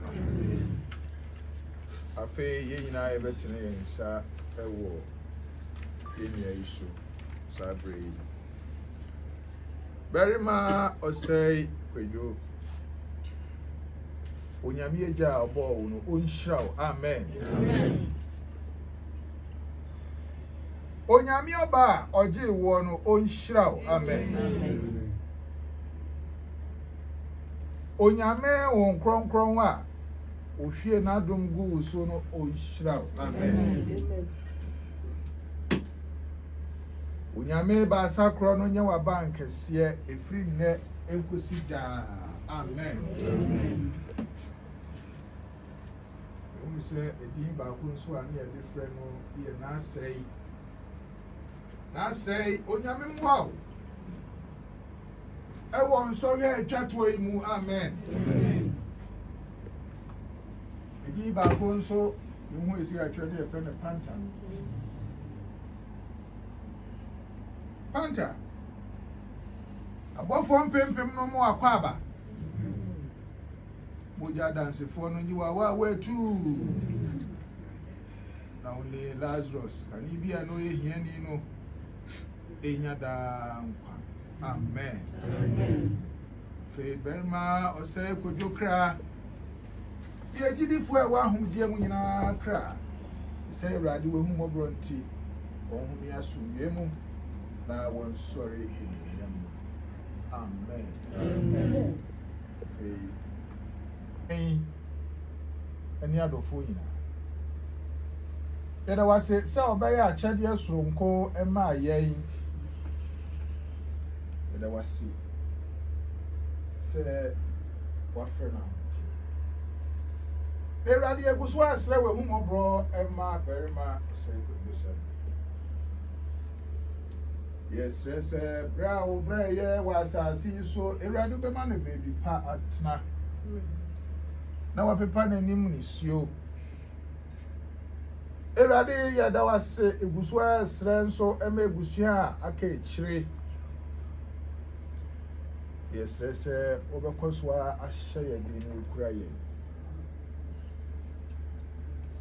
Amen. Afei yɛn nyinaa yɛbɛtena yɛn nsa ɛwɔ yɛn nua yi so saa bere yi. Barima ɔsɛe Kwadwo. Onyame agya a ɔbɔɔ wo no ɔnhyira wo. Amen. Onyame ɔba a ɔgye wo no ɔnhyira wo. Amen. Onyame wo nkronkron a ohwie n'adom gu wo so no ɔnhyira wo. Amen. Onyame baasa korɔ no nyɛ waba nkɛseɛ ɛfiri nnɛ ɛnkosi daa. Amen. Ɔmu sɛ ɛdin baako nso a ne yɛde frɛ no yɛ n'asɛe. N'asɛe Onyame mmoa wo ɛwɔ nsɔhwɛ atwatoɔ yi mu. Amen. Ɛdin baako nso ne ho esi atwerɛ ne yɛfrɛ no Panta. Panta. Abɔfoɔ mpempem no mu akɔ aba. Mogya dansefoɔ no nyiwawa wetu. Na wo ne Lazarus kane bi a no yɛ hiani no ɛnya daa nkwa. Amen. Fei barima ɔsɛe Kwadwo kra. Yɛ gyidifoɔ a ɛwɔ ahomgyeɛ mu nyinaa kra. Sɛ Awurade wahu mmɔborɔ nti ɔnhome asomdwoe mu na wɔnsɔre anuonyam mu. Amen. Fei ɛne adɔfoɔ nyinaa yɛda wase sɛ ɔbɛyɛ akyɛdeɛ soronko ɛmaa yɛn. Yɛda wase sɛ wafrɛ no Awurade egu so asrɛ wahu mmɔborɔ ɛma barima ɔsɛe Kwadwo sɛ yɛsrɛ sɛ berɛ a wo berɛ yɛ wɔ asase yi so Awurade bɛma no baabi pa atena na wapepa n'anim nisuo. Awurade yɛda wase egu so asrɛ nso ɛma ebusua a aka akyire. Yɛsrɛ sɛ wobɛkɔ so ahyɛ yɛn den na ekura yɛn.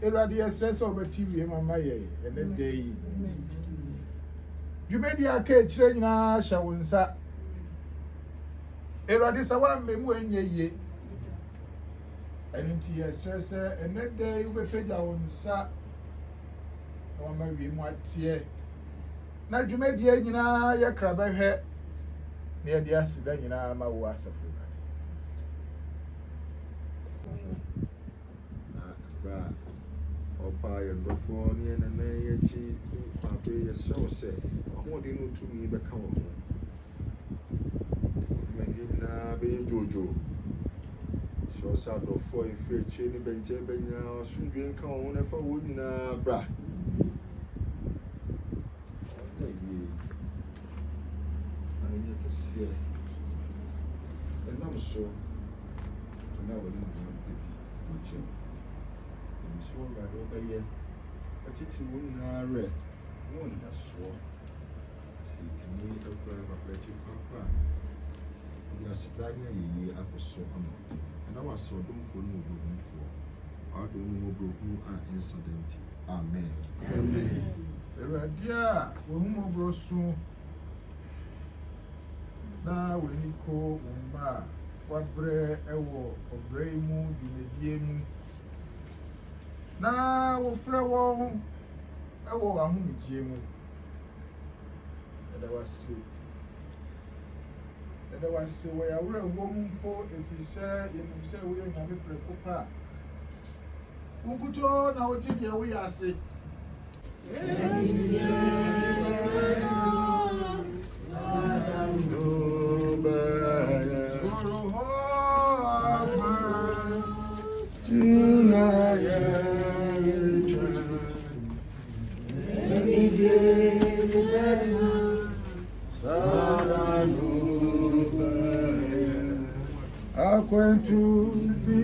Awurade yɛsrɛ sɛ wobɛti wie mama yɛn ɛnɛ da yi. Dwumadi aka akyire nyinaa hyɛ wo nsa. Awurade sɛ woammɛ mu ɛnyɛ yie. Ɛno nti yɛsrɛ sɛ ɛnɛ da yi wobɛpagya wo nsa na wama wie mu ateɛ. Na dwumadi nyinaa yɛkra bɛhwɛ na yɛde aseda nyinaa ma wo asafo Awurade. Opa yɛndɔfoɔ ne yɛnana yɛakyi pape yɛhyɛ wo sɛ ahoɔden no tumi bɛka wɔ ho. Ma yɛn nyinaa bɛyɛ dwoodwoo. Hyɛ wo sɛ adɔfoɔ ɛfiri akyire ne bɛnkyɛn bɛnyinaa asomdwoe nka wo ho na ɛfa wɔn nyinaa bra. Ɔnyɛ yie na ɛnyɛ kɛseɛ. Ɛnam so na wɔne nyinaa adi makyɛm. So Awurade wobɛyɛ akyekye wɔn nyinaa werɛ na wɔn nnasoɔ sɛ yɛtumi akura babrɛkye papa a wɔde aseda ne ayɛyie akɔ so ama ɛna wɔasɛ ɔdomfoɔ ne ɔbrɛhumfoɔ wadom ne ɔbrɛhu a ɛnsa da nti. Amen. Awurade a wahu mmɔborɔ so na w'ani kɔ wo mma a wabrɛ ɛwɔ ɔbrɛ yi mu dwumadie mu na wofrɛ wɔn ɛwɔ ahomegyeɛ mu. Yɛda wase wɔ yɛawerɛhoɔ mu mpo ɛfiri sɛ yɛnim sɛ woyɛ Onyame prɛko pa a wo nkutoo na wote deɛ woyɛ ase. Aquento se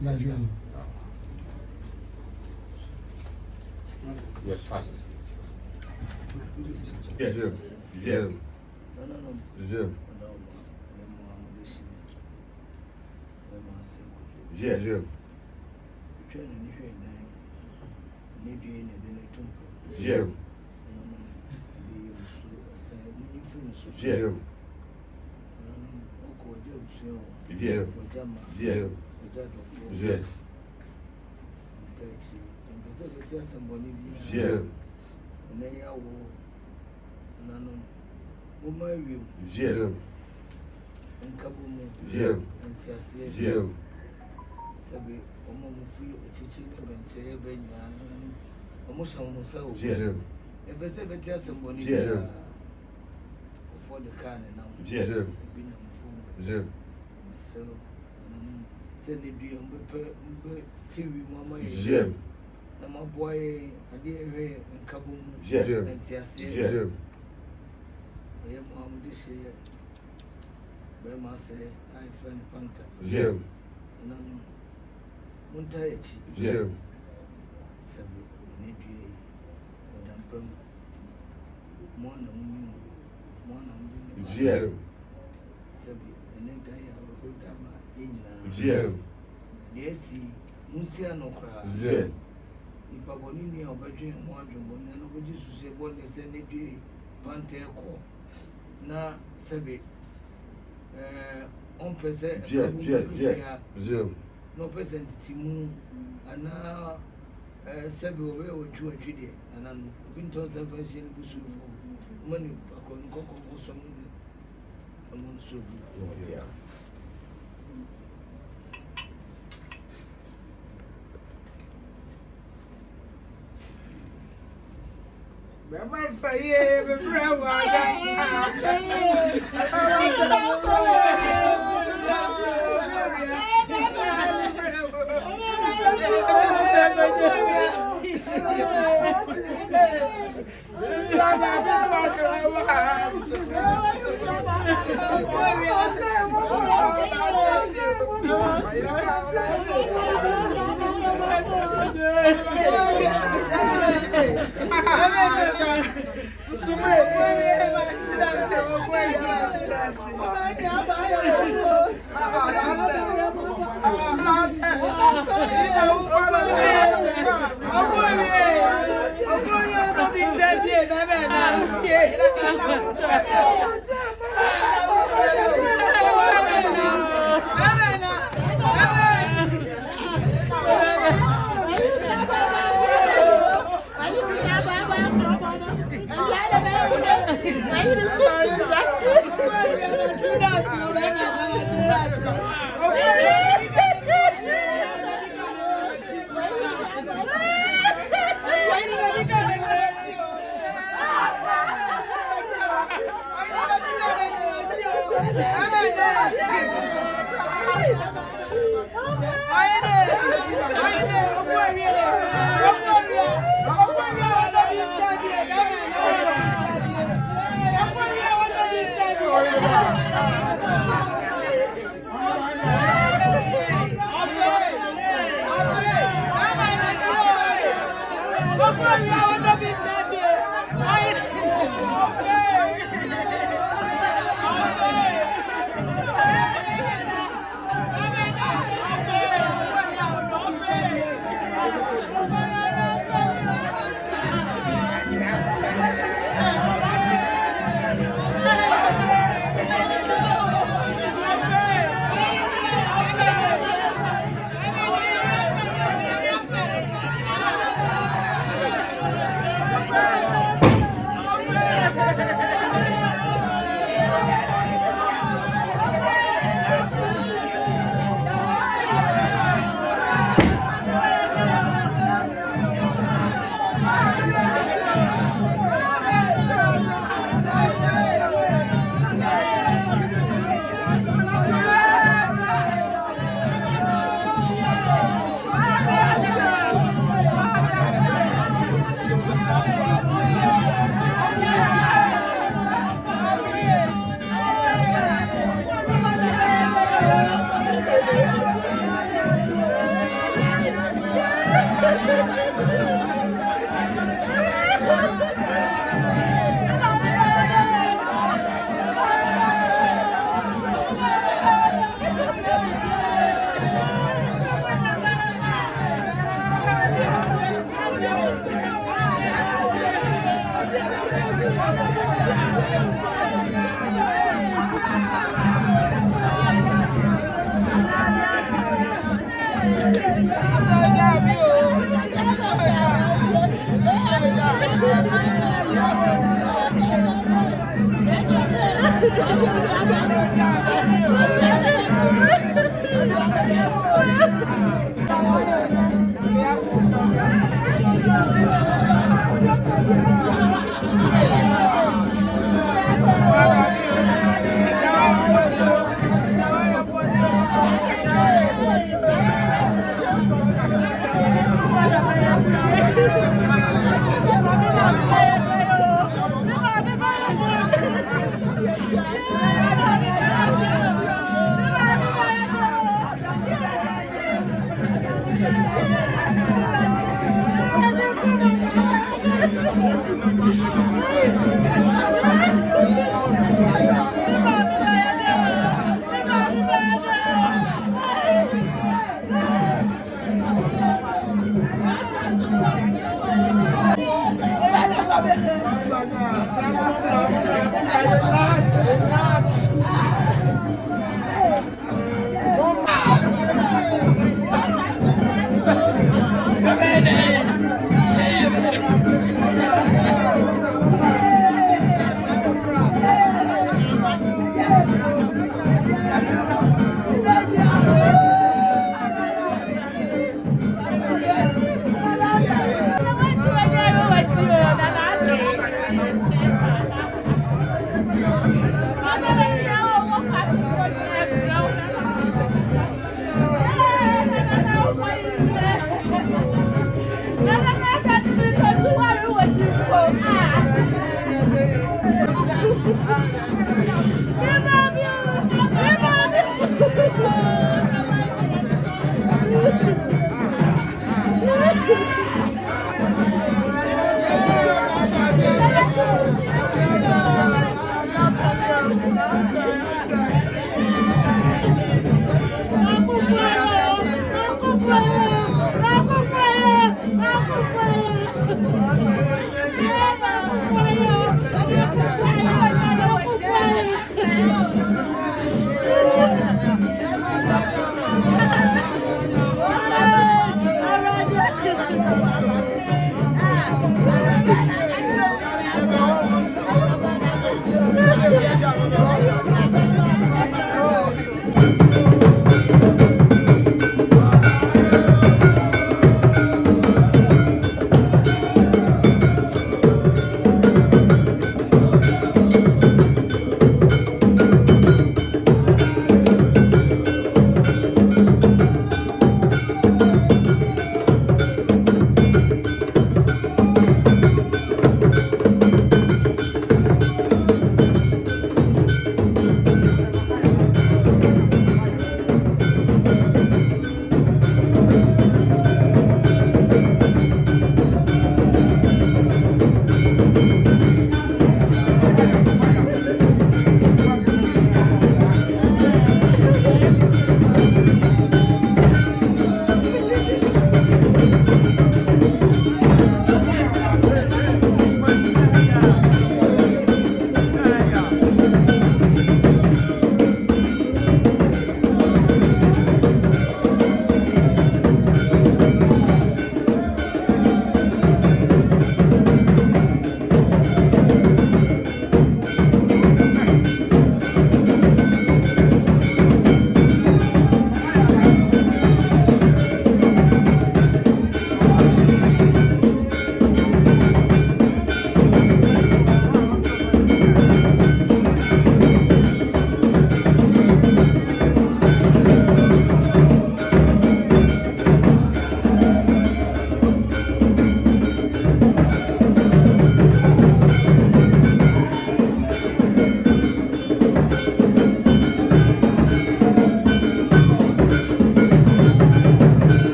Nigerian. Yes, fast. Yes. Zoom. Zoom. Zoom. Yes. Zoom. Yes. Yes. Zoom. Yes. Yes. Yes. Yes. Yes. Zoom. Zoom. Zoom. Zoom. Yes. Zoom. Send it to you, TV, Mamma. Yes. My boy, I did and Kabum, Yes. and Tiasia. Yes. Zoom. I am home this year. Bema say, I find a panther. Zoom. And I'm Muntachi, Zoom. Sabi, need you, or Dampum, Mona Moon, Mona Yes. Sabi, and then I have a Dama in Yes. yes, Musia no cry. Yes. Nipa boni ni obadwe ho adwumbo na no boji susue boni se ne due pante ko na sebe on pese Zoom. no percent timu ana sebe obe otwu atwide na no binton sanfashie ni busufo mani akon kokko so mu amon sofu Yeah. Mama say, "Me brother."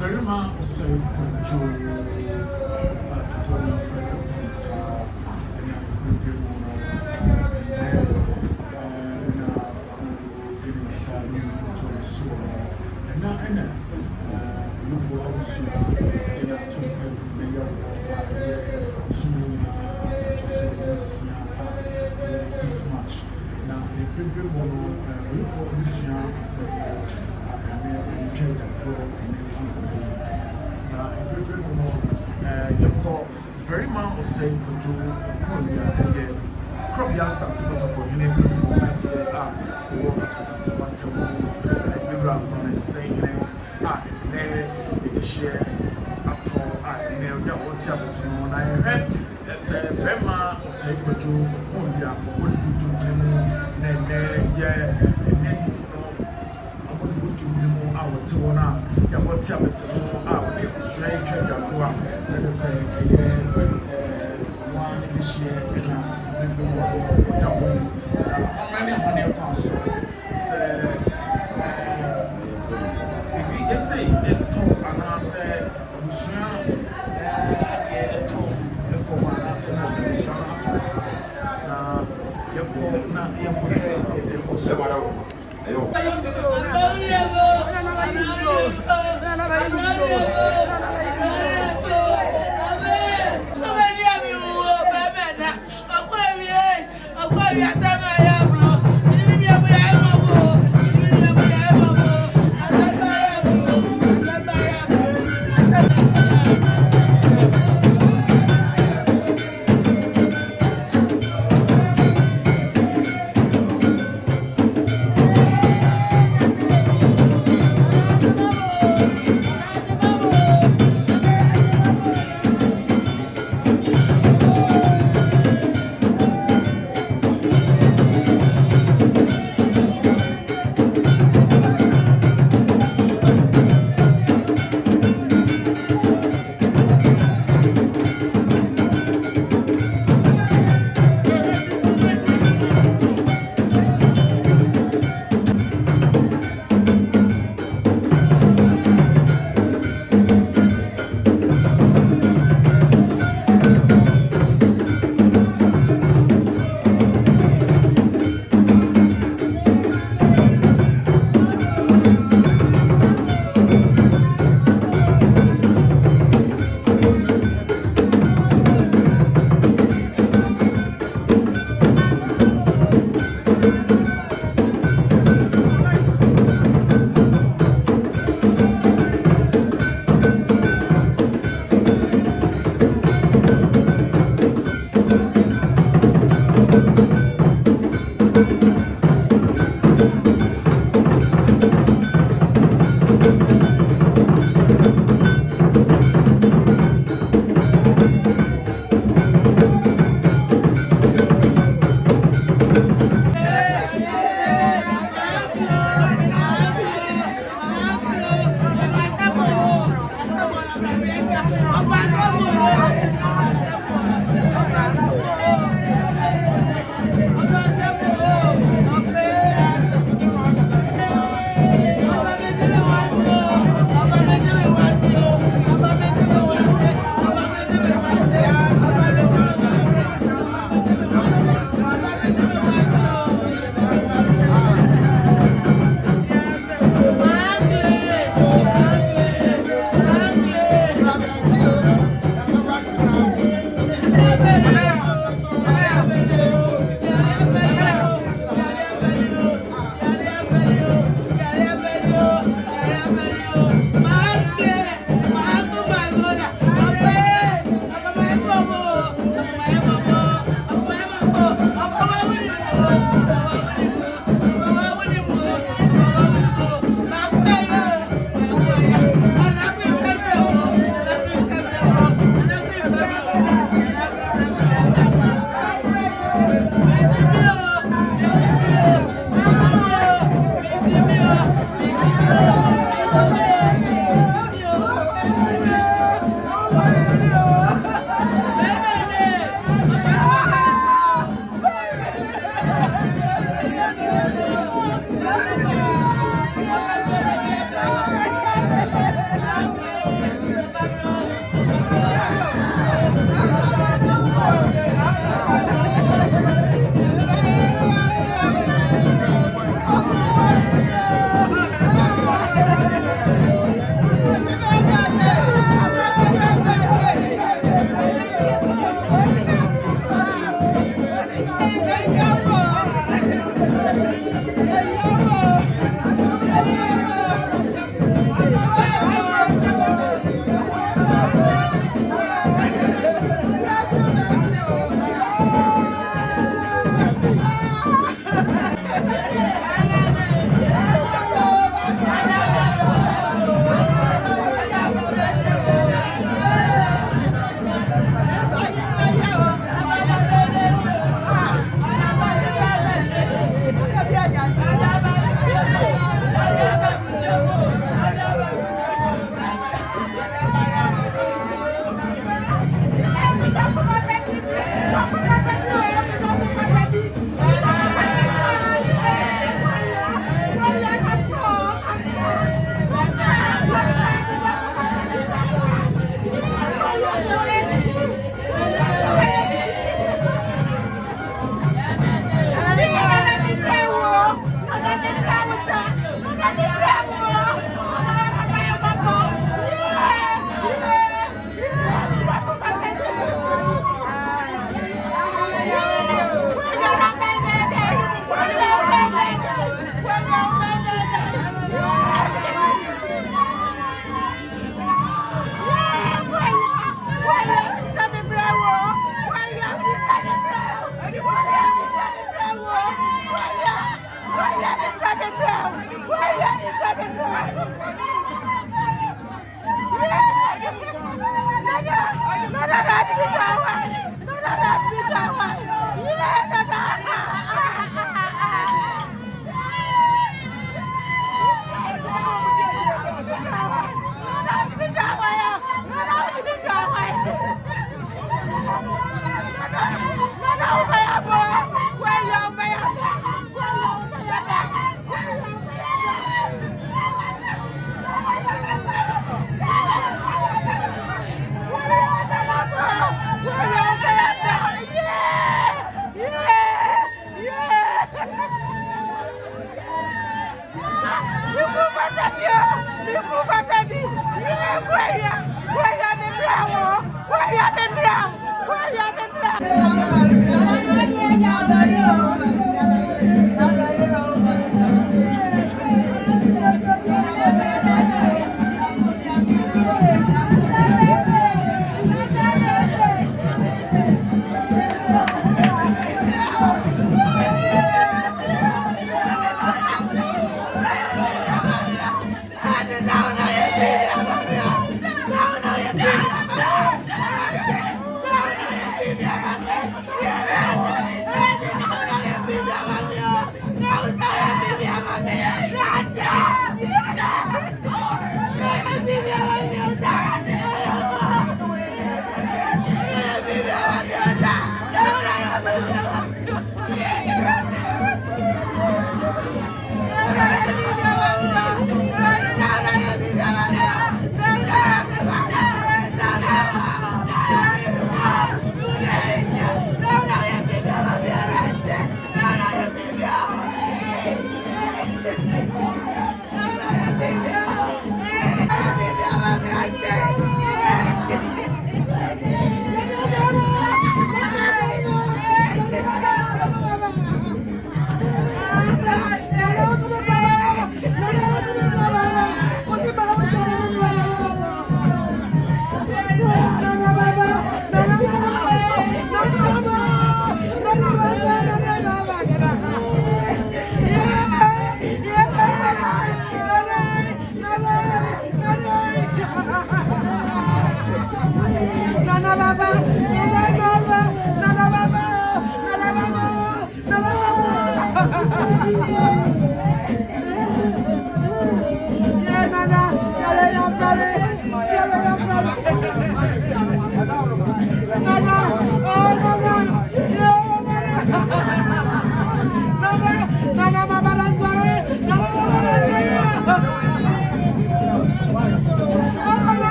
Berima say control tutorial for Berima was saying control crop ya Santa Botabo, Henry, say, or Santa Botabo, you run saying, it is share at all. I know you will tell us on. I heard that's a Berima was saying control, Combia, would you do him, yeah, and then I would go to him our tona. You will tell us more. I will say, let us say, one this year, many money pass. Say, if you say it too, and I say, we shall for one, I say, Yeah.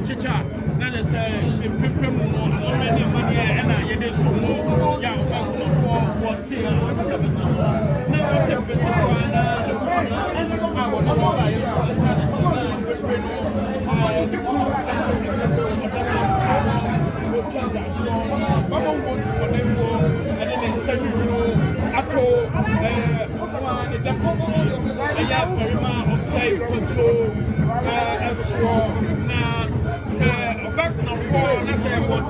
Chicha, now they say, in Pipim, already money, and I did so more. Yeah, for what thing, now I take it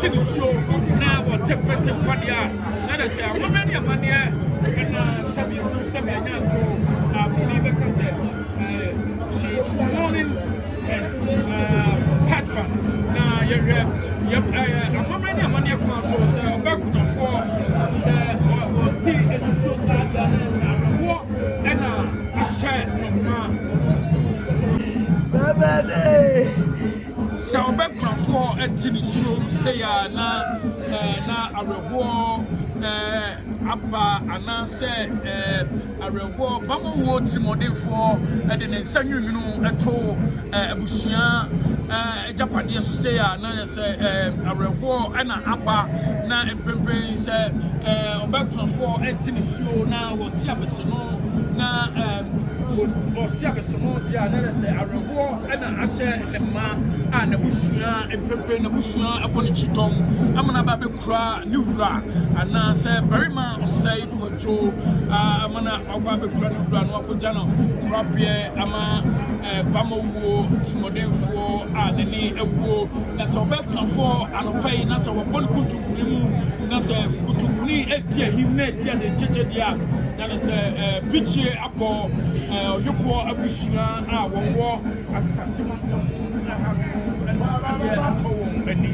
Tinsuo na wotepete kwadia na de se amama ne amane na sabi anyanto believe ka se she is mourning as husband na amama ne amane kwa so se obakunafo se woti edisuo sada na sawo na ahye no Baba so back for a tinny show say na areho aba anase arewo bamowo timodefo de ne nsa nwunwunu eto abusua japade so say na say arewo na aba na empempen say obakronfo entimisio na woti abese no na woti abese no dia na say arewo na ahye lemma a na busua empempen na busua abone chidom amana ba bekura ni wura ana say barima osai kojo amana ogba bekura ni wura no akoja no krapie ama bamowo timodefo a nani ewo na so obakronfo anopai na so wobon kutukuni mu na so kutukuni edi ahim na edi ade cheche dia na so bichie abo yoko abusua a wonwo asantemantam na ha na akọwọ ani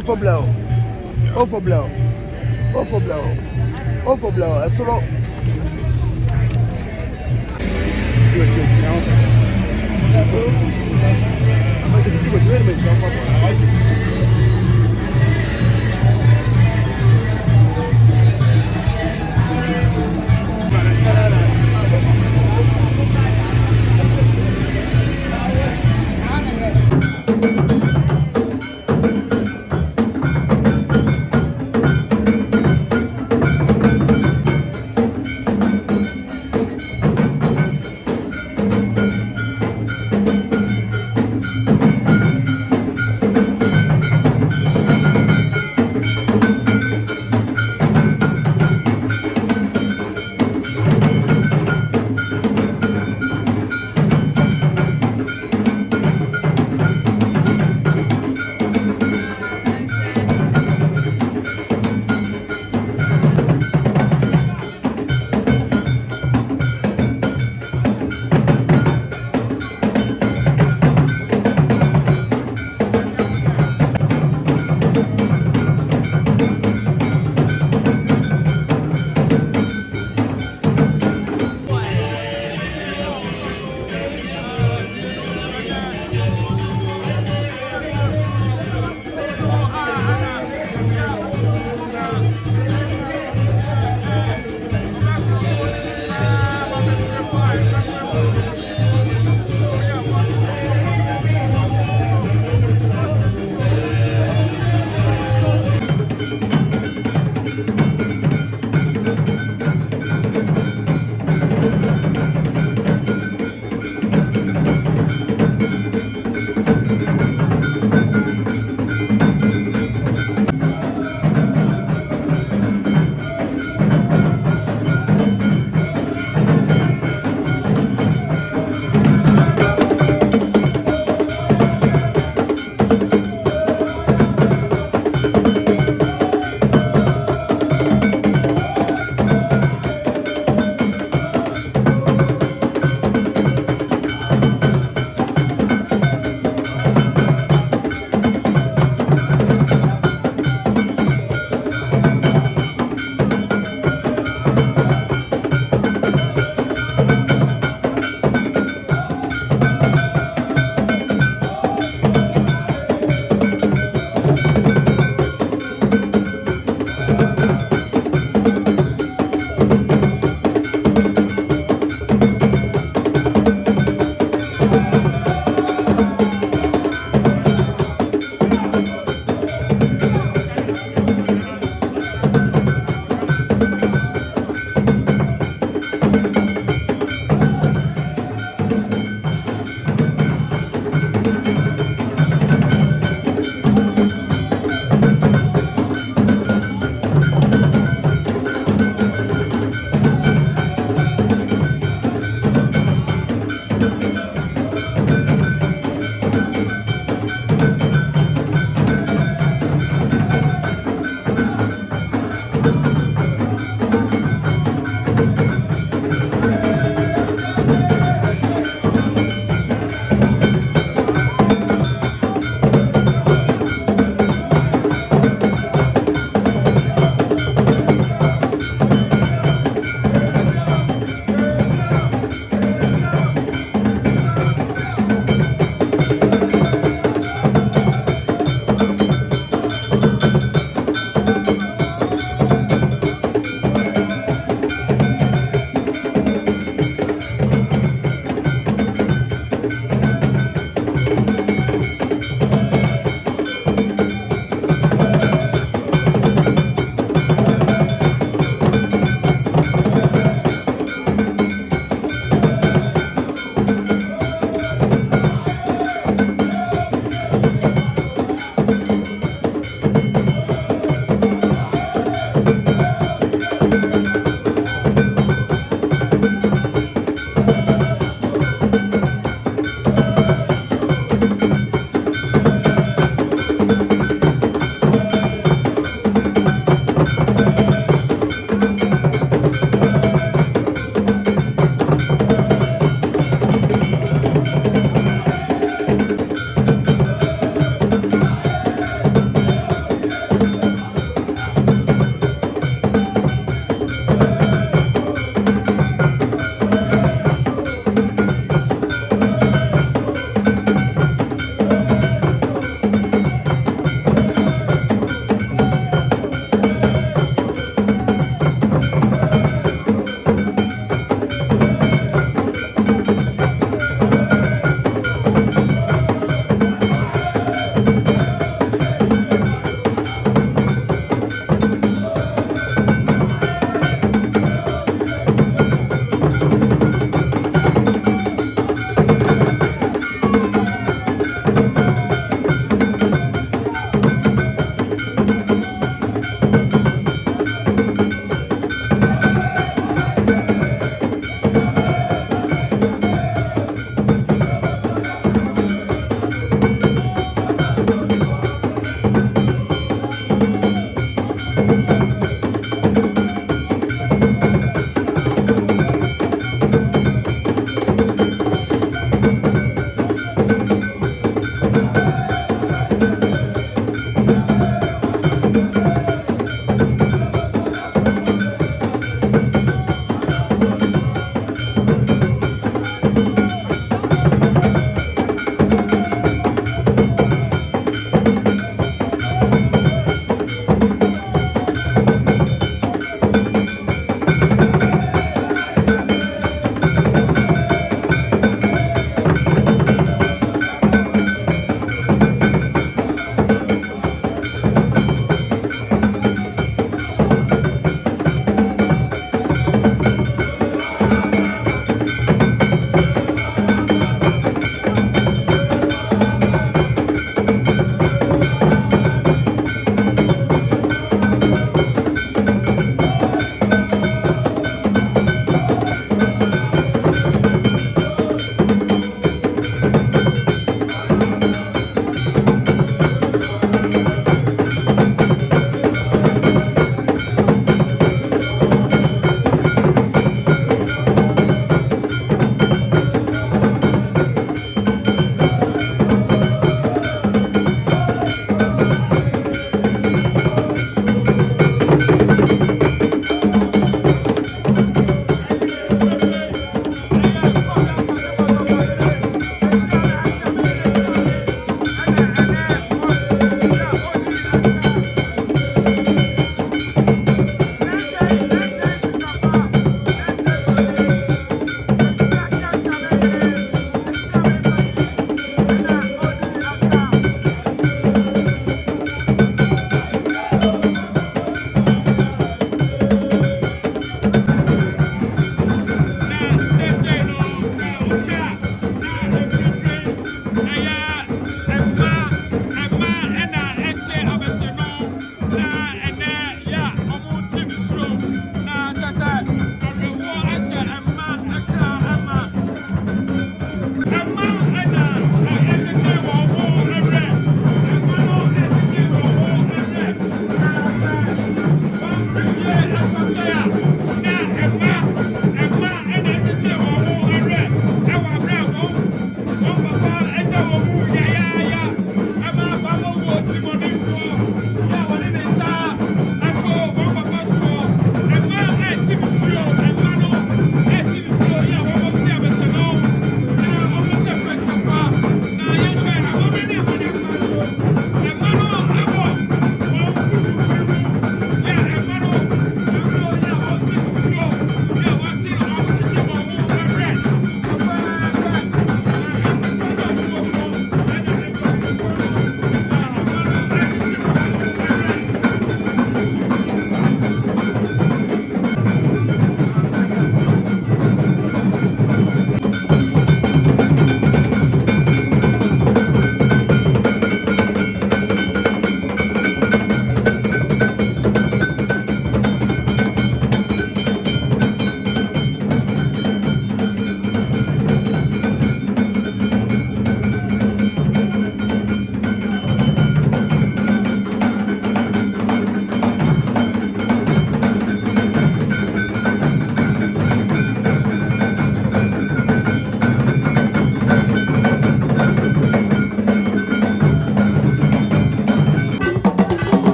for blow. Oh for blow. Oh for blow. Oh for blow. A solo.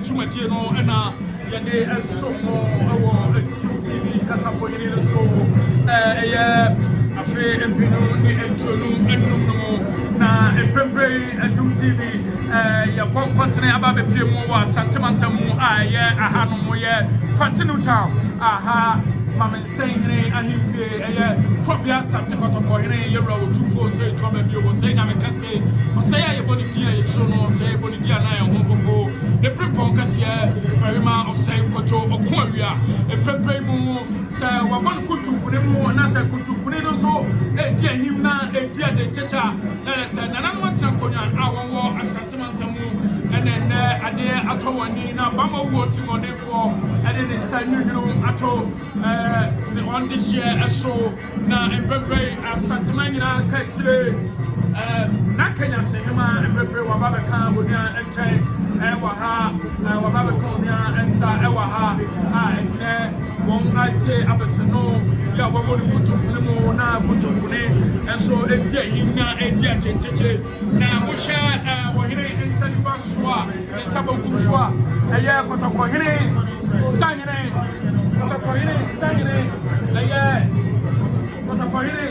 Chumatie no na yade esomo awo TV kasafo yiri so afe empino ni enchonu enum no na empembre TV ya bon continent ababe plemu wa santimantamu aye aha no mo ye continue town aha mama nsehire ahimfie probia santikotoko hire yewra wo 24 say to ba bio say na mekase mo say aye boni dia ye so no say boni dia na ye ho popo de prepon kase very ma of say kocho okwawia epepe mu say wa bon kutukune mu na say kutukune no so dia him na dia de checha na say na no tankonya awonwo asantimantamu ene ade atowani na bama wo timodefo ene ne sanyunu ato on this year so na empepe asantimani na kachire na Kenya sehema empepe wa baba kan onia enche wa ha wa baba tonia ensa wa ha ene won ate abeseno ya wa mo kutukune mo na kutukune enso edia himna edia checheche na mo sha wa hire ensa difa soa ensa bokum soa eye kotoko hire sanyene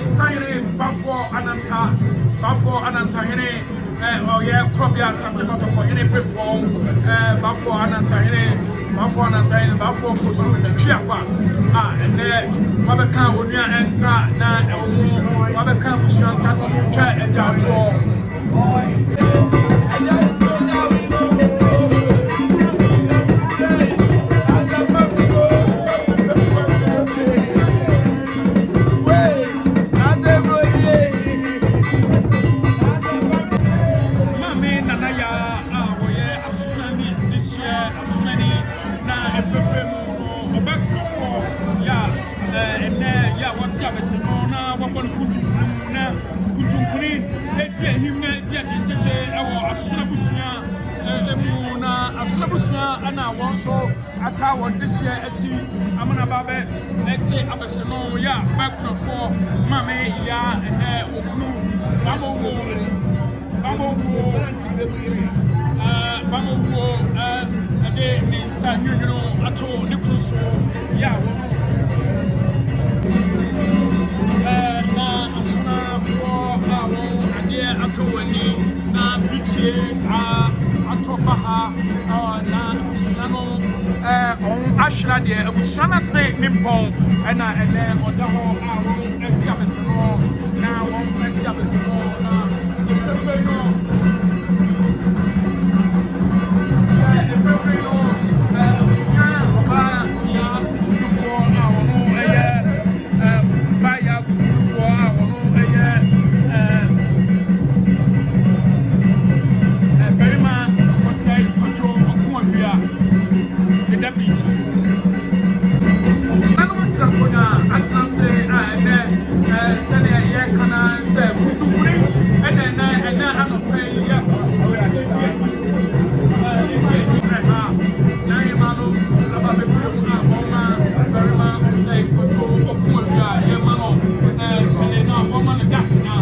Sayre bafo ananta hene oye krobia santekoto ko hene pepo bafo ananta hene bafo kosu twiakwa ene wabeka onua ensa na ewo wabeka busuansa no twa edajo ana wonso ata won this year ati amana babe eti abeseno ya bakrofo mame ya okunu bamowo ade ni sa nyunyuno ato ne kruso ya wono na asna fo awo ade ato wani na bichie atopaha na suano on ashra de abusuana se nippon na ene odaho awo enti abeseno na won enti abeseno na pepe no abusuana oba ya kufo awo no eye ba ya kufo awo no eye berima kosai kocho okuabia the beach anu tsankona atsanse ene sene ye kana se kutukuri ene anope ya na yemalo ababe pulu aboma berima kosai kocho okuabia yemalo sene na aboma na dakina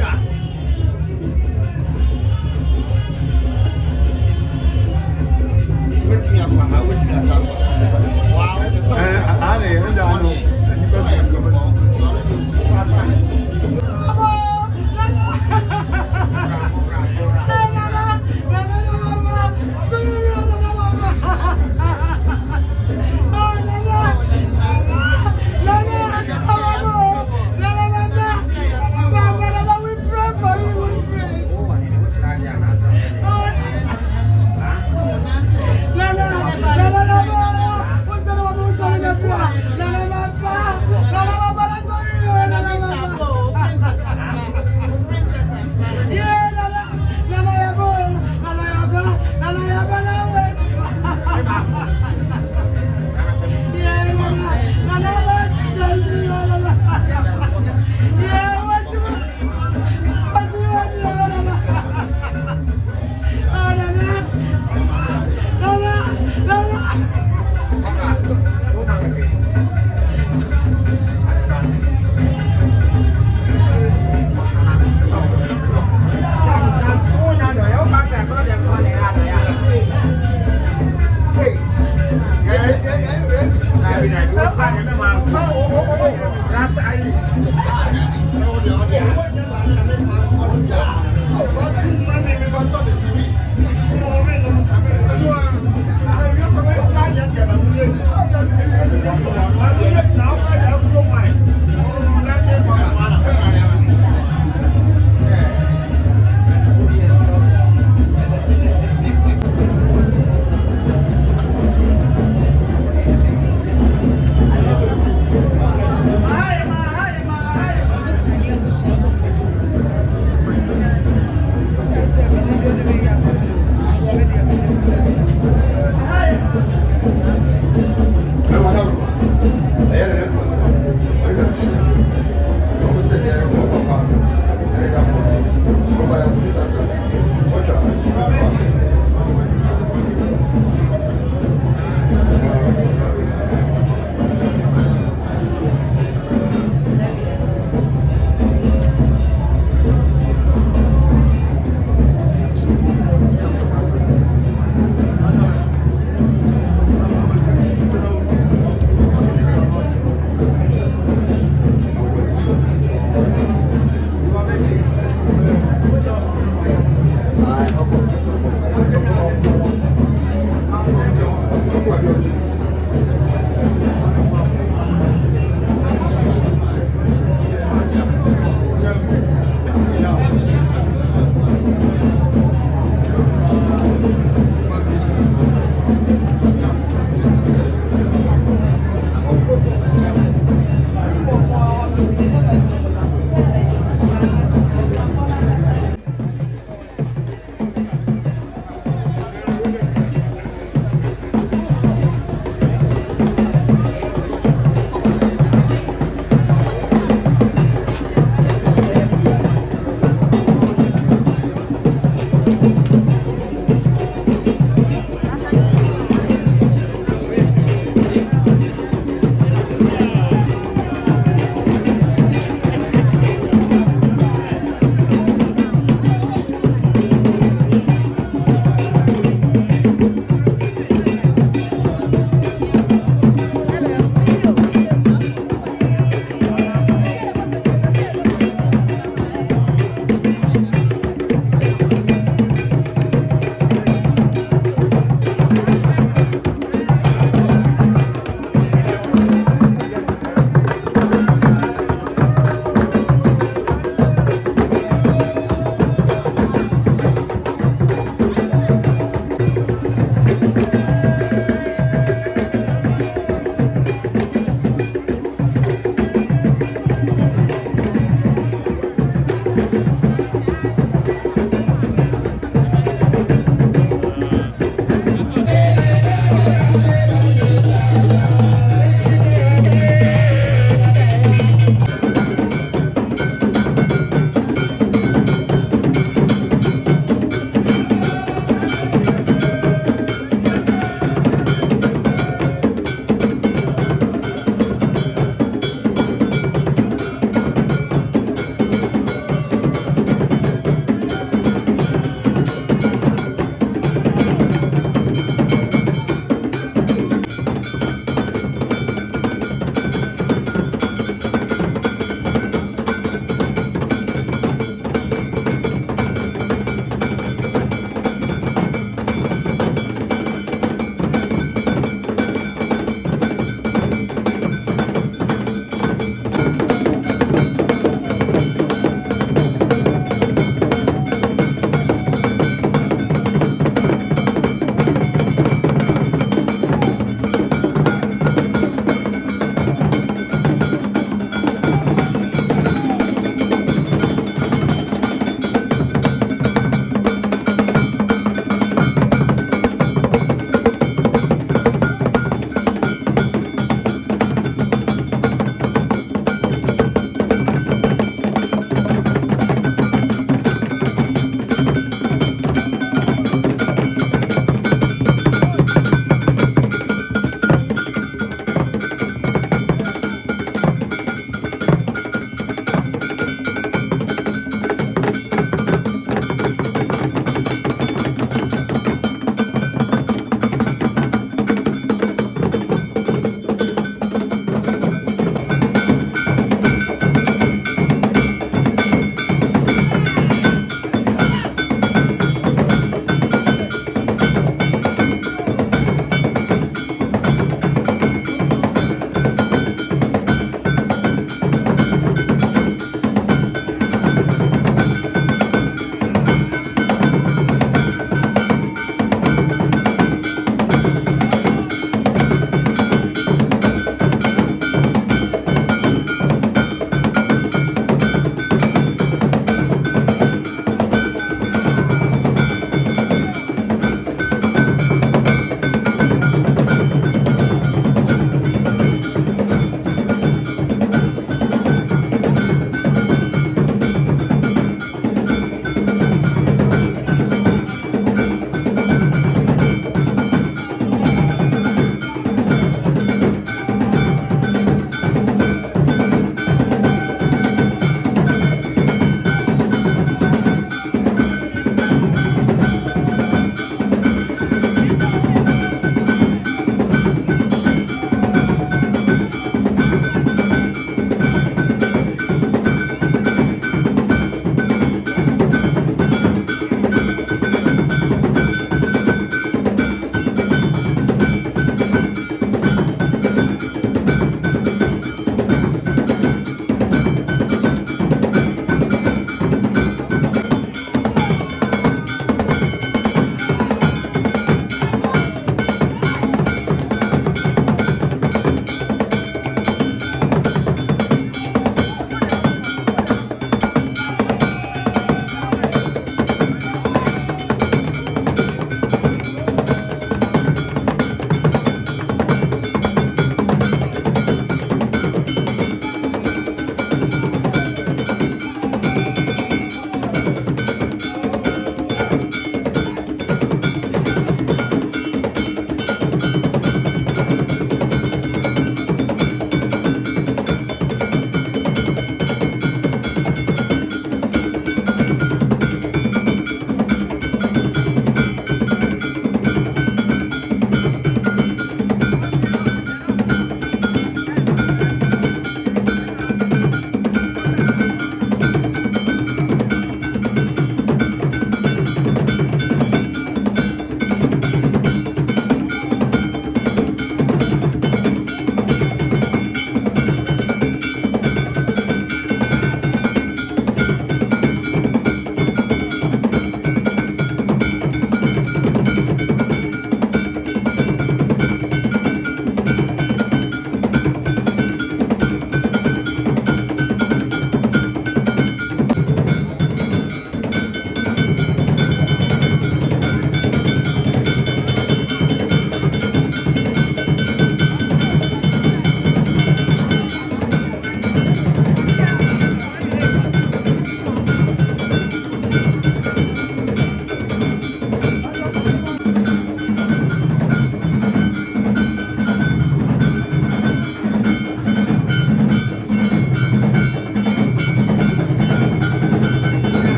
Yeah.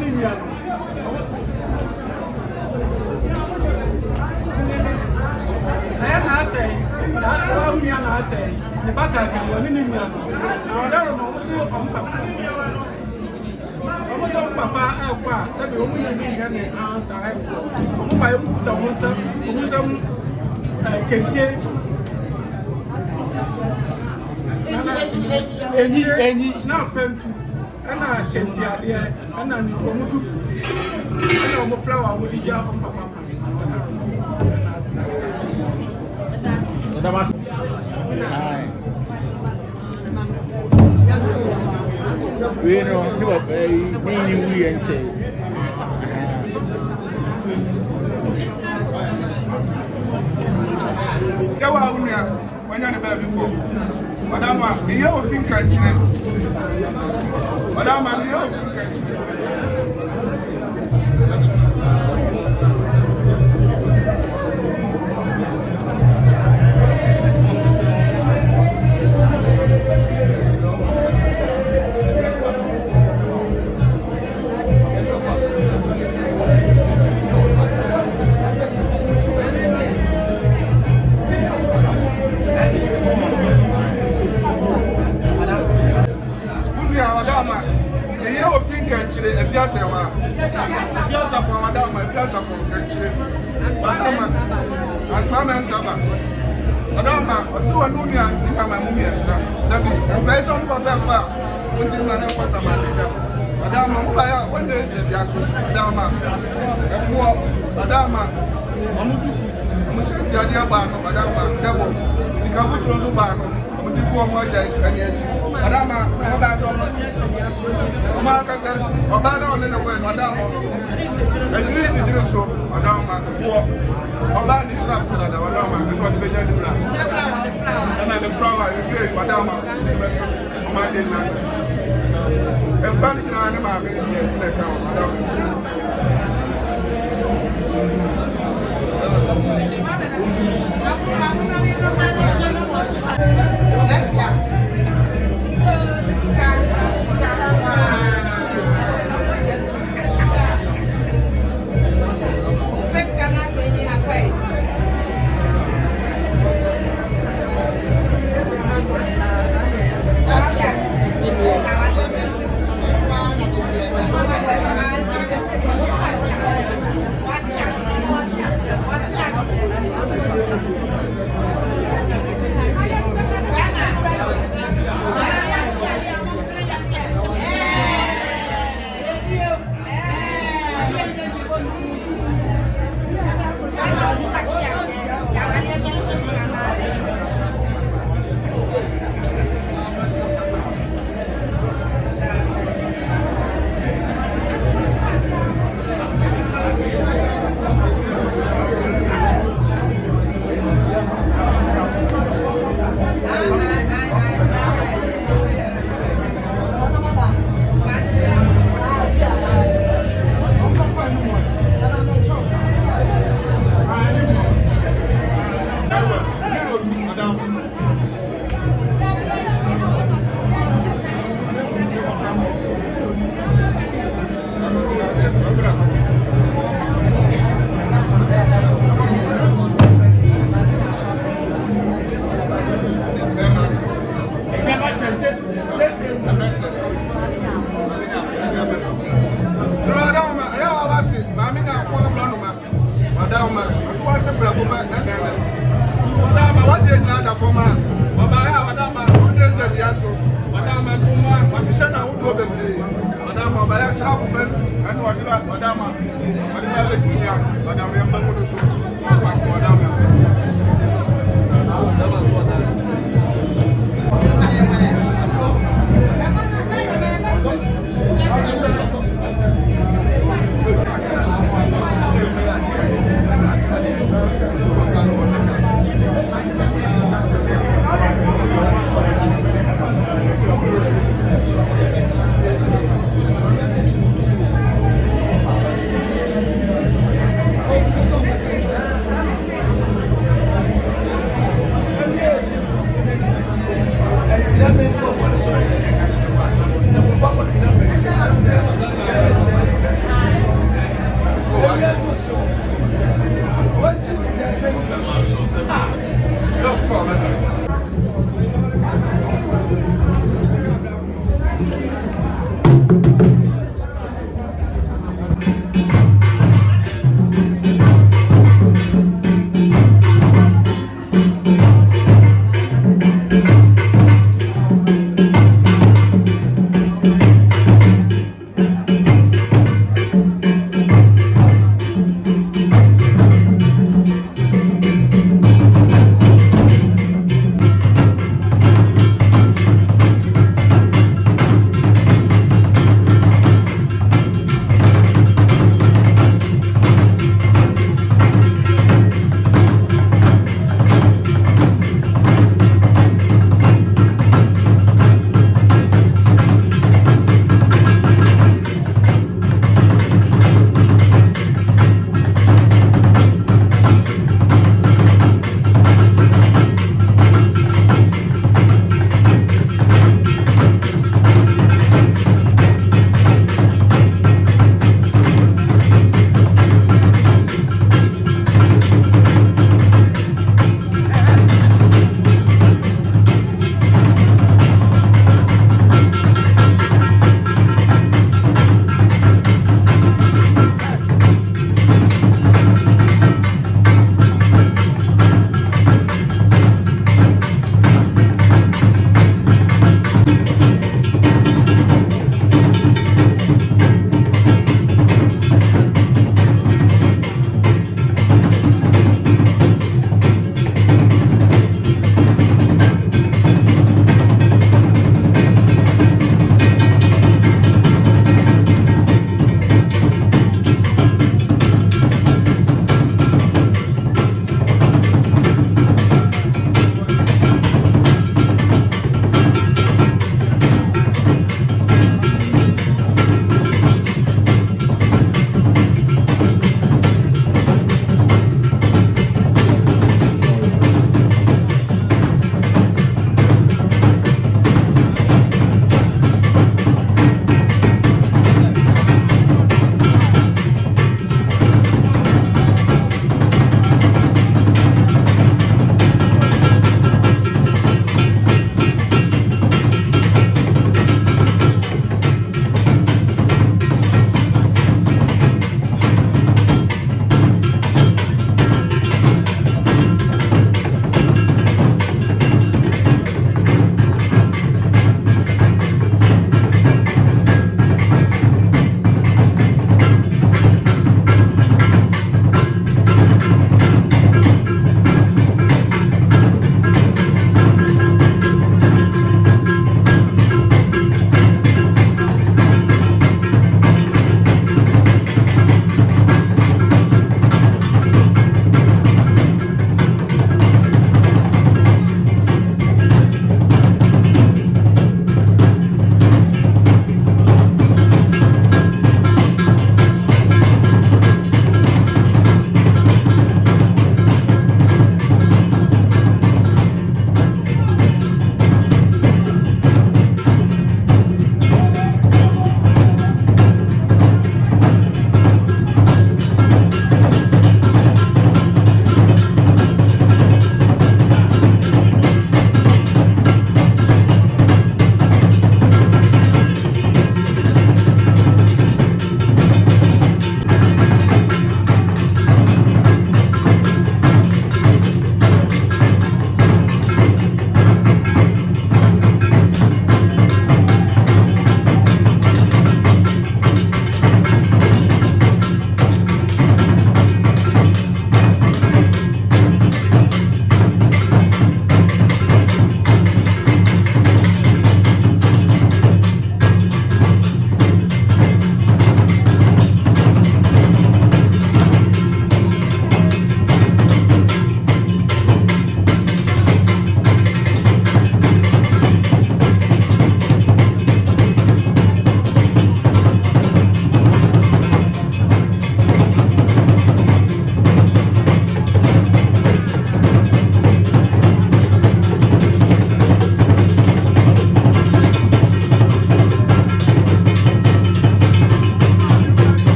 ne nua no ayɛ na asɛ na wa nua na asɛ ne baka ka wɔne ne nua no na ɔdaro no ɔmo se ɔmo papa ɔmo sɛ ɔmo papa ɛkɔ a sɛbi ɔmo ntumi nhwɛ ne ansa ɛkɔ ɔmo ba yɛ kuta ɔmo nsɛm kente enyi na pentu ɛna hyɛntiadeɛ ɛna ɔmo du ɛna ɔmo flower ɔmo di gya ɔmo papa we know ni papa ni wi enche yawa unia wanya ne ba bi ko madama iye ofin kan kire madama iye ofin kan efiase wa efiase kwa madama efiase kwa kanchire madama antama nsaba madama osuwa nunia kama mumi ensa sabi embrace on for back pa unti na kwa samade madama mbaya wende se biaso madama efuo madama omudu omuchati adi aba no madama debo sikabu tronzo ba no omudi ku omoja ani achi madama oba do no ọmọ akẹsẹ ọba náà lè lọ wẹnu ọdá wọn ẹdínlẹ ìdílé so ọdá wọn máa wọ ọba ní snap sí dada ọdá wọn nígbà tó bẹ jẹ nígbà ẹnna ní fúláwà ìdílé ọdá wọn ọmọ adé ńlá ẹgbẹ́ ní kìnnà ní màmí ní ìdílé ká ọdá wọn.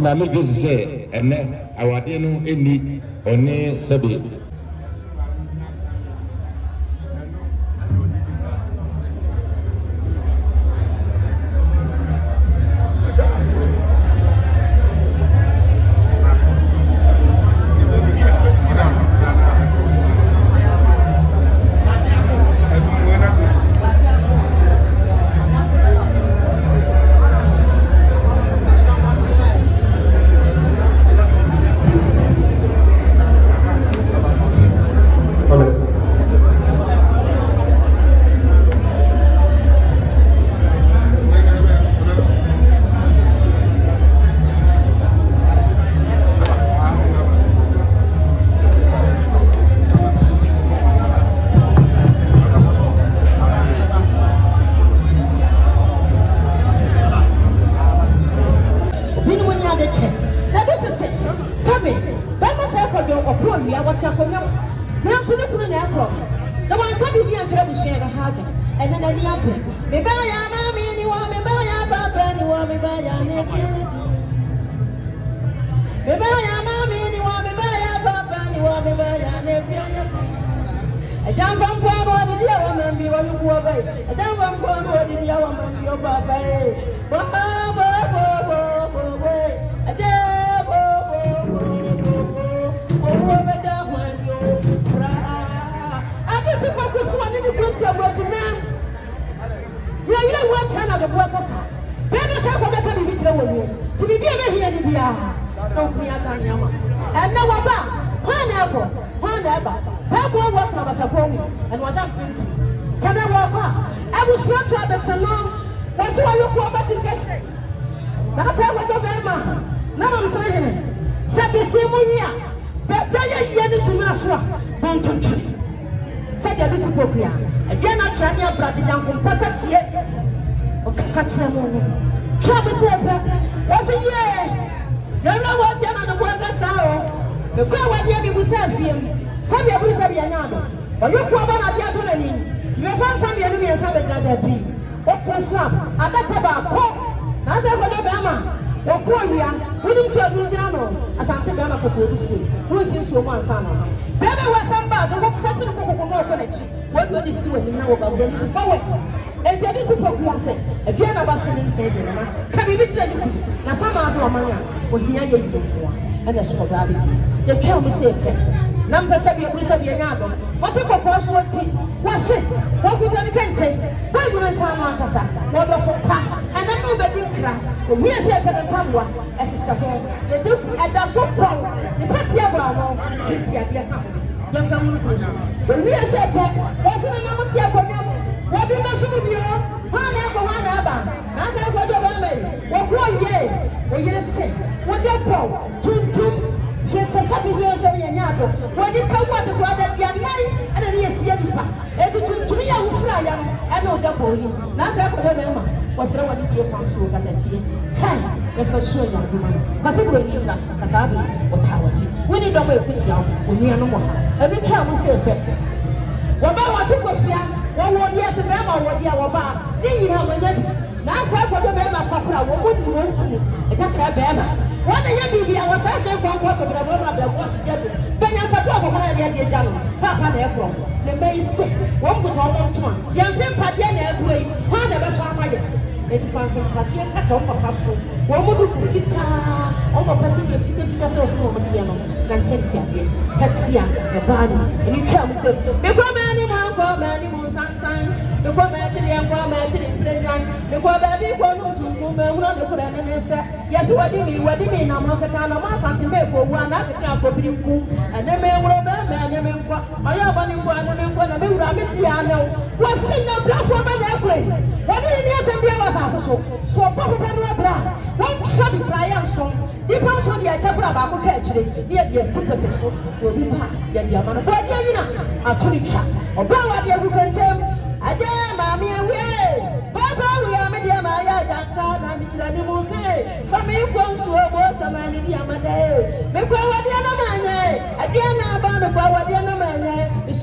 maame Josi sɛ ɛnɛ awadeɛ no ɛni ɔne sɛbi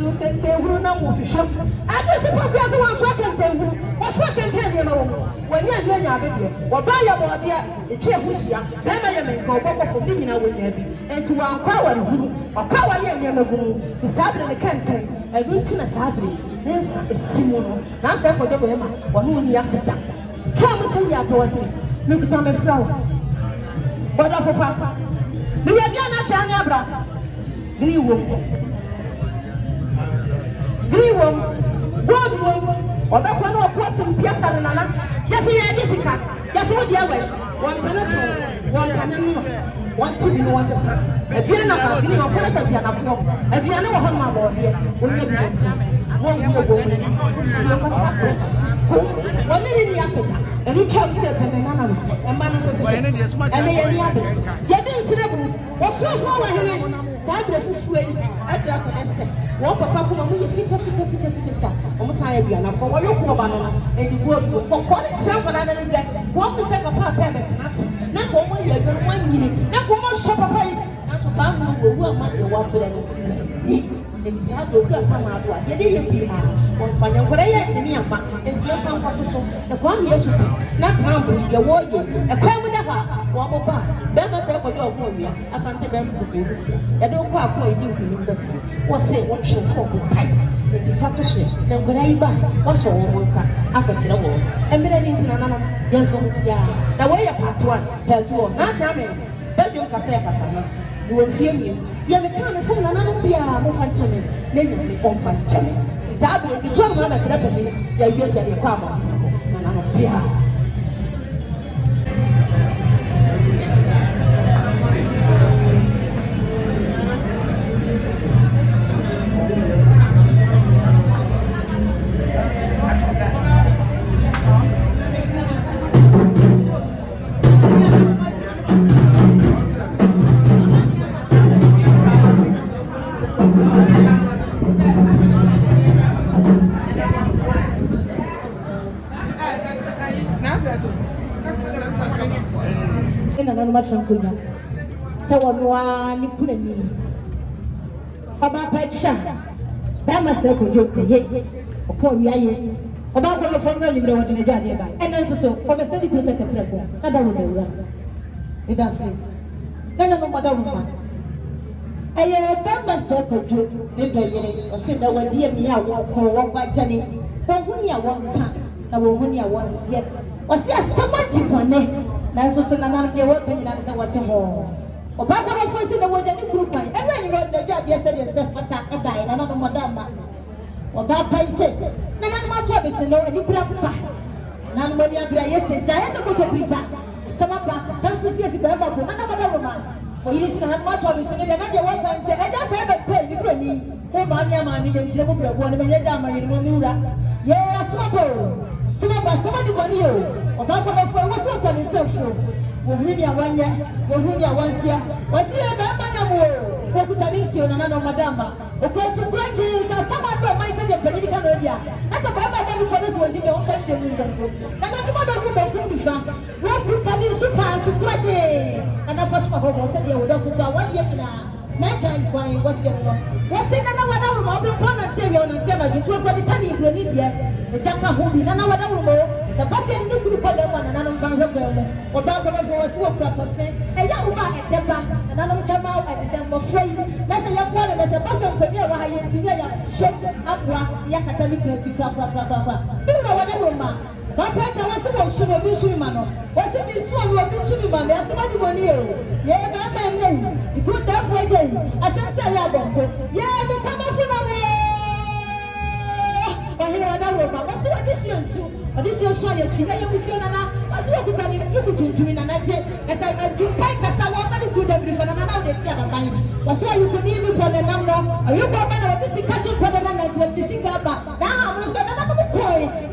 su kente huru na wo hwehwem ade se pa bia so wo so kente huru wo so kente de ma wo wani ade nya abede wo ba ya bo de etwe husia be ma ye menka oboko fo ni nyina wonya bi enti wa kwa wa huru okwa wa ye nya magu sabre ne kente edu ntina sabre nensa esimu no na se ko de bo ma wo no ni afita twa mo se ya to wote me bita me fra wo boda fo pa me ya bia na cha nya abra griwo God wo obekwa na oposim piasa nana yesi ye disika yesi wo dia wai won panato won kanani won tibi won tsa afia na ba gini okora sa bia na fo afia na wo ho ma bo de onye bi won wo go won ni afika eni chom se pene nana no e ma no so ene ye ni abe ye din sinabu wo so wo hene sabre fufuei atra konese wo papa kuma mu ye fita o mo sa ye bia na fo wo yo ko ba no e di go ko ni se ko na na ni bre wo mo se papa pa be tenase na ko mo ye do mo nyini na ko mo so papa yi na so ba mu wo wu ama de wa bre no e di sa do ka sa ma do a ye de ye bi ha wo fa nya ko ye timi amba e di ye fa ko to so e ko am ye so na tambu ye wo ye e ko mu da ha wo mo ba be ma se ko do ko wi asante be mu ko ya do ko akọ idi nkunu ndafu wo se wo twe so ko tai e fato se na ngora iba wo so wo monta akotire wo emere ni ntina na ya so ya na wo ya part 1 part 2 na cha me be dum ka se ka sa no wo fie mi ya me ka me fo na na no bia mo fa ntene na ni me on fa ntene zabu e to mo na tire pe ni ya yie ya de kwa ma na no bia Matankunya sawa noa ni kuna ni oba pacha ba ma se ko jo ye ko wi aye oba ko no fo ni mre wodi na jade ba enen so so o be se di ku ka tepre ko na da wo dewura e da se kana no mada wo ma aye ba ma se ko jo ni do yere o se da wadi mi ya wo ko wo kwa jane ko huni ya wo ka na wo huni ya wo se o se asama di pone na so so na na de wo kan na se wo se ho o ba ko no fo se na wo ja ni group ai e ni ro da jade se de se fata e dai na no modama o ba pa ise na na ma to be se no ni bra pa na no ni abra yese ja yese ko to preacher sama ba san so se ba ba ko na na modama ma o yiri se na ma to be se ne na de wo kan se e ja se be pe ni bro ni ko ma mi ama mi de chire mo bra bo ne me ye da ma ni mo mi ura ye asma ko sama di boni yo o ba ko no fo wo so ko ni se fo wo hu ni awanya wo hu ni awansia wasi e ba ma na mo ko kutani sio na no madama o ko su kuraji sa sama do mai se de panyidi ka no dia asa ba ba da ko no so di be on fa she mu ngo na na duma do ko be ku mi fa wo kutani su pa su kuraji ana fa su ko ko se de wo do fu ba wa ye kina na chan kwai wasi no wasi na na wada wo be pa na te yo na te na bi to ko di tani ibro ni dia e chaka hu bi na na wada wo mo se pase ni kuru pa de na na no fa hwe ko mo o ba ko fo wasi wo pra to fe e ya wo ba e de ba na no chama o e se mo frei na se ya kwa na se pase ko bi wa ha ye ntu ya she akwa ya kata ni kru ti pra bi na wada wo ma ba pa cha wasi wo shi no bi shi ma no wasi bi su wo bi shi ma me asema di boni e ye ba ma ne iku da fo je asem se ya bonko ye mi kama fu na mo ahira wada wo ma wasi wo di shi nsu odi shi so ya chi ya mi shi na na wasi wo kuta ni tuku tuntumi na na je esa ju pai kasa wo ma di good every for na na wo de ti na bai wasi wo you go ni mi for the na no ayo ko ma na odi si ka ju for the na na to di si ka ba na ha mo so na na ko ko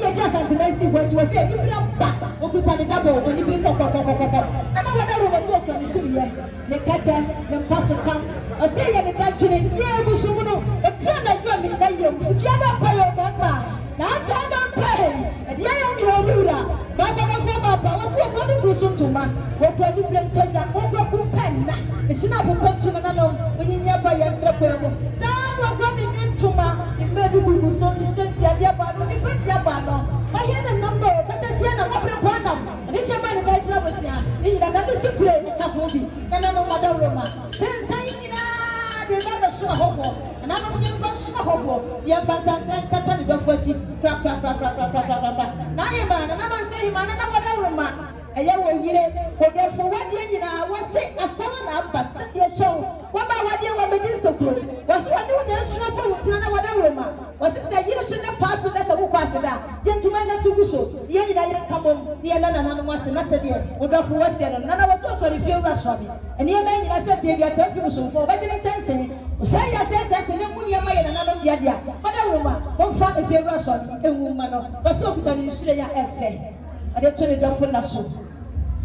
ye just anti go to say ni bra ba o kuta ni dabo o ni bra ko na na wada wo wasi wo ko ni su ye ne kata ne paso tam o se ye ni ba twene ye bu su mu no e pra na dwa mi na ye mu tia da pa yo ba ba na sa na pa e dia ye mi o lura ba ba na so ba ba wasi wo ko ni bu su tuma wo ko ni bra so ja wo ko ku pen na e sina bu pen tuma na no onyinya pa ye sra pe mo sa wo ko ni tuma welcome. This is my guys. I was here. This is the super kapobi. And I know Madam Roma. Since I never show hobo. And I'm not going to show hobo. You have fantastic the 40. Crap. Now, man, and I'm saying, man, and I'm Madam Roma. I will get it for 1 year. I was sick as someone up, but sit your show. What about what you want to do so good? Was one new national poet in another room? Was it said you shouldn't pass with us a who pass it out? Gentlemen, not to so. The end I come on, the other was the last year. Would have was there, and none of us so if you rush on it. And the man I said, you are telling so for better chance. Say, I said, just in a moon, your man, and another idea. But a woman, one fact if you rush on it, a woman, but so put on you should have effect. I don't turn it off for Nassau.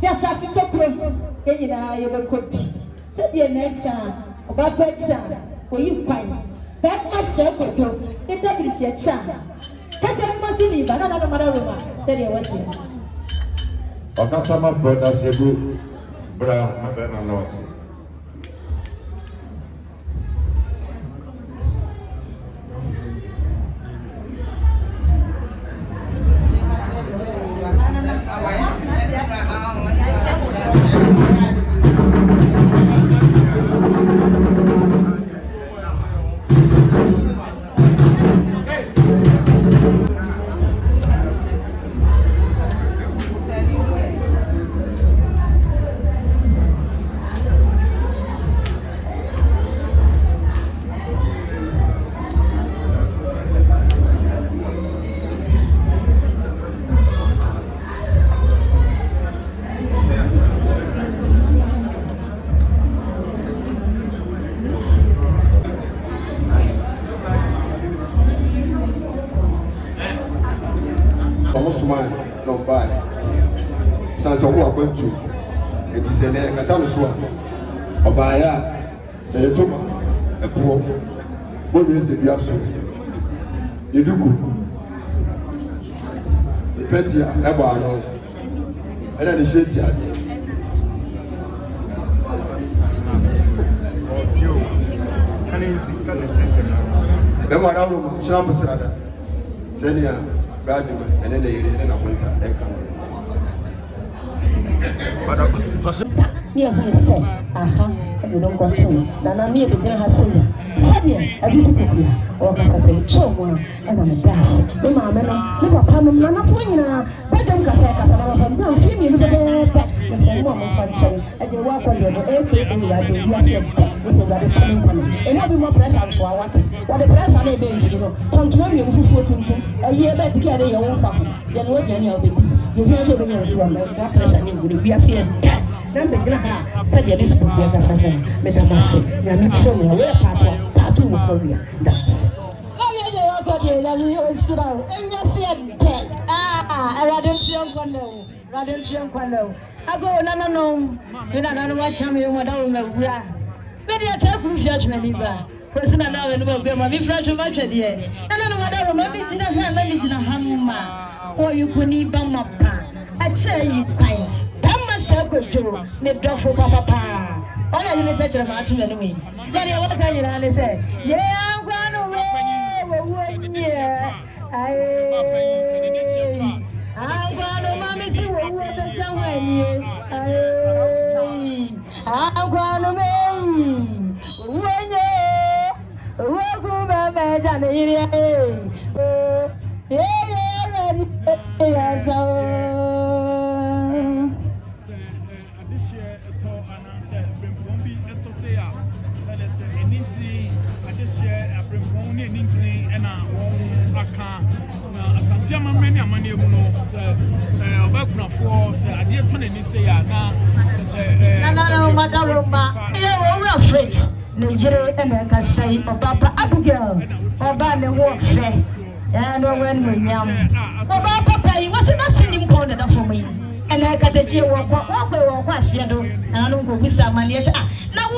Siasa kitokro yenyina yebekobi said the next time about picture for you fine that must say kodo the double share cha said the must be banana no matter room said the was here Okasama brother Sebu Bra Mabena Lawsi. Sansa who are going to it is a Cataluswa Obaya, a Toma, a poor, what is the absolute? You do good. The petty Abano, and then the shady. Then what I will Shambasada, Senia, graduate, and then they in a winter. Near my say, aha, you don't continue. Nana near the girl has said, Sabia, a beautiful or a so one, and I'm a dash. The mamma, you are coming, Nana Swina, but don't Casaka, don't see me, look at that. The woman function, and you walk on the 8 and you are doing this is a telling and I'll be more press for what the press are able to know. Continue a year better get a young family. Then what's any of it? You hear to the press and you will be a seeing. Then the Graha, but the disc will be a Metamasi. You are not so aware part of that will call you. I go no. You don't watch me when I don't Maybe I tell you judgment either. Personal now and will be my friend to much at the end. And I know what I remember in a hand, let me in a hammer. Or you could need Bamapa. I tell you, Bama circle to the dog for Papa. All I did better about you anyway. Then I walk on and say, yeah, I'm going away. I'm going to Mammy see what was somewhere near. I'm going to me. When you walk over my Daniel, Nigeria America say Papa Abigail Oba the warfare and when we Oba Papa wasn't nothing important for me and I got a cheer walk and I don't go with some money. Now